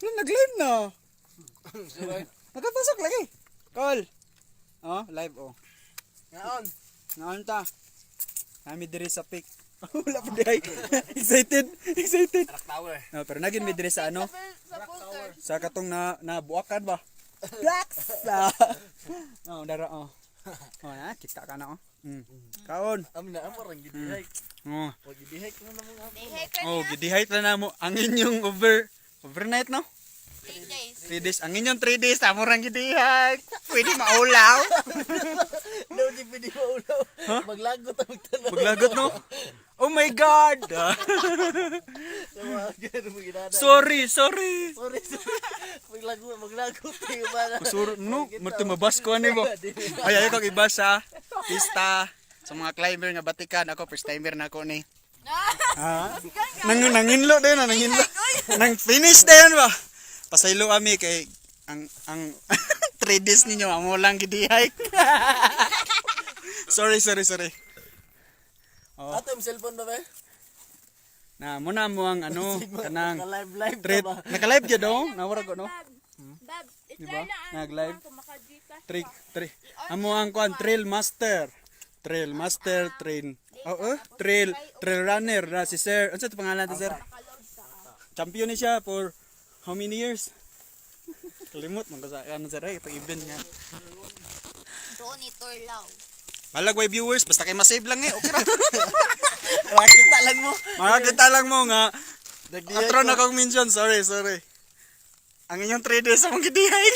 Nag-live na. Nakapasok lagi. Call. Oh, live oh. Ngaon. Ngaon ta. Kami diri sa pic. Wala pa di. Excited. Rock Tower. No, pero nagin mi diri sa ano? Sa poker. Sa katong na buakan ba? Blacks. Oh, dara oh. Oh, na kita ka na oh. Kaon. Amin na amo rang gidihike. Oh. O gidihike na namo nga. Dihek ka Oh, niya. gidi-height na mo. Ang inyong overnight no? 3 days. 3 days. Ang inyong 3 days amo rang gidi-height. Pwede maulaw. No, di pwede maulaw. Maglagot ang tanong. Maglagot no? Oh my god. Ganun mo ginana. Sorry. Sorry. Maglagot tayo ba? Masuro no, mabas ko ani mo. Ay kog iba sa pista sa mga climber nga batikan ako first timer na ako ni. Ha? Nanginlo din nanginlo. Nang finish din ba? Pasaylo kami kay ang 3 days ninyo amo lang gidi hike. Sorry. Oh. Ato yung cellphone ba ba? Na mo na mo ang ano kanang Live treat. ba? Naka-live gyud no? Nawara ko no. Bab, Diba? itry na ang Nag-live. kumakajikas. Trick. Amo ang kuan trail master. Trail runner na si Sir. Ano sa pangalan to Sir? Champion ni siya for how many years? Kalimot man ko sa ano Sir ay pag event nga. Doon ni Torlaw. Malagway viewers basta kay ma-save lang eh. Okay ra. Makita lang mo. Makakita lang mo nga Nagdihike atro na kong mention. Sorry. Ang inyong 3 days among gidihay.